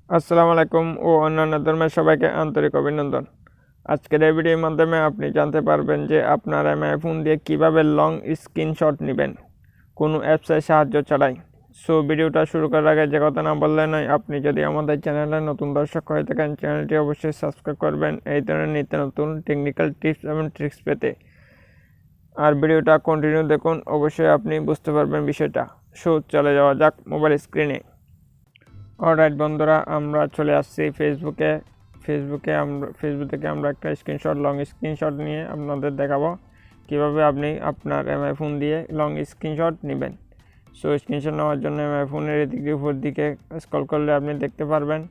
আসসালামু আলাইকুম ও অন্যান্য ধর্মের সবাইকে আন্তরিক অভিনন্দন। আজকের এই ভিডিওর মাধ্যমে আপনি জানতে পারবেন যে আপনার এমআই ফোন দিয়ে কিভাবে লং স্ক্রিনশট নেবেন কোনো অ্যাপসের সাহায্য ছাড়াই। সো ভিডিওটা শুরু করার আগে যে কথা না বললে নয়, আপনি যদি আমাদের চ্যানেলে নতুন দর্শক হয়ে থাকেন চ্যানেলটি অবশ্যই সাবস্ক্রাইব করবেন এই ধরনের নিত্য নতুন টেকনিক্যাল টিপস এবং ট্রিক্স পেতে। আর ভিডিওটা কন্টিনিউ দেখুন, অবশ্যই আপনি বুঝতে পারবেন বিষয়টা। সো চলে যাওয়া যাক মোবাইল স্ক্রিনে। অলরাইট বন্ধুরা, আমরা চলে আসছি ফেসবুক থেকে আমরা একটা লং স্ক্রিনশট নিয়ে আপনাদের দেখাবো কিভাবে আপনি আপনার এমআই ফোন দিয়ে লং স্ক্রিনশট নেবেন। সো স্ক্রিনশট নেওয়ার জন্য এমআই ফোনের এদিকে উপর দিকে স্ক্রল করলে আপনি দেখতে পারবেন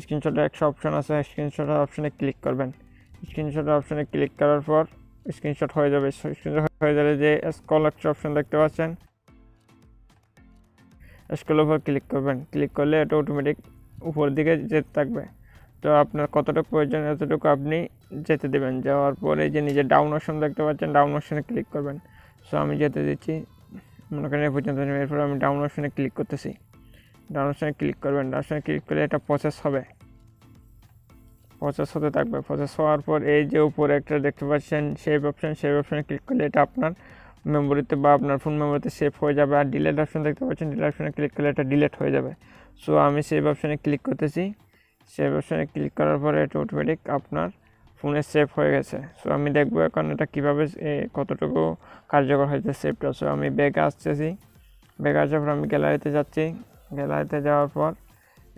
স্ক্রিনশটের একটা অপশন আছে। স্ক্রিনশটের অপশনে ক্লিক করবেন। স্ক্রিনশটের অপশনে ক্লিক করার পর স্ক্রিনশট হয়ে যাবে। স্ক্রিনশট হয়ে গেলে যে স্ক্রল একটা অপশন দেখতে পাচ্ছেন, স্ক্রল উপর ক্লিক করবেন। ক্লিক করলে এটা অটোমেটিক উপর দিকে যেতে থাকবে। তো আপনার কতটুকু প্রয়োজন এতটুকু আপনি যেতে দেবেন। যাওয়ার পরে যে নিজের ডাউন অপশন দেখতে পাচ্ছেন, ডাউন অপশনে ক্লিক করবেন। সো আমি যেতে দিচ্ছি, মনে করেন এ পর্যন্ত। এরপর আমি ডাউন অপশনে ক্লিক করতেছি। ডাউন অপশনে ক্লিক করবেন। ডাউন অপশনে ক্লিক করলে এটা প্রসেস হবে, প্রসেস হতে থাকবে। প্রসেস হওয়ার পর এই যে উপরে একটা দেখতে পাচ্ছেন সেভ অপশনে ক্লিক করলে এটা আপনার মেমোরিতে বা আপনার ফোন মেমোরিতে সেভ হয়ে যাবে। আর ডিলেট অপশন দেখতে পাচ্ছেন, ডিলেট অপশনে ক্লিক করলে এটা ডিলেট হয়ে যাবে। সো আমি সেভ অপশনে ক্লিক করতেছি। সেভ অপশনে ক্লিক করার পরে এটা অটোমেটিক আপনার ফোনে সেভ হয়ে গেছে। সো আমি দেখবো এখন এটা কীভাবে কতটুকু কার্যকর হয়েছে সেভটা। সো আমি ব্যাগে আসতেছি। ব্যাগে আসার পর আমি গ্যালারিতে যাচ্ছি। গ্যালারিতে যাওয়ার পর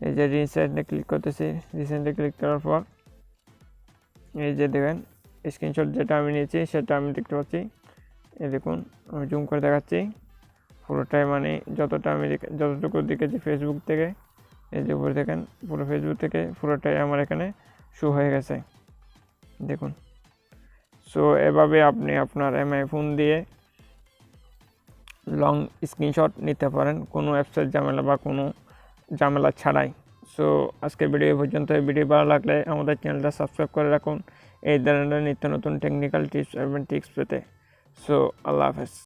এই যে রিসেন্টে ক্লিক করতেছি। রিসেন্টে ক্লিক করার পর এই যে দেখেন স্ক্রিনশট যেটা আমি নিয়েছি সেটা আমি দেখতে পাচ্ছি। এই দেখুন, আমি জুম করে দেখাচ্ছি পুরোটাই, মানে যতটুকু দেখেছি ফেসবুক থেকে, এই যে উপরে দেখেন পুরো ফেসবুক থেকে পুরোটাই আমার এখানে শো হয়ে গেছে, দেখুন। সো এভাবে আপনি আপনার এমআই ফোন দিয়ে লং স্ক্রিনশট নিতে পারেন কোনো অ্যাপসের ঝামেলা বা কোনো ঝামেলা ছাড়াই। সো আজকের ভিডিও পর্যন্ত। এই ভিডিও ভালো লাগলে আমাদের চ্যানেলটা সাবস্ক্রাইব করে রাখুন এই ধরনের নিত্য নতুন টেকনিক্যাল টিপস এবং ট্রিক্স পেতে। সো আল্লাহ হাফেজ।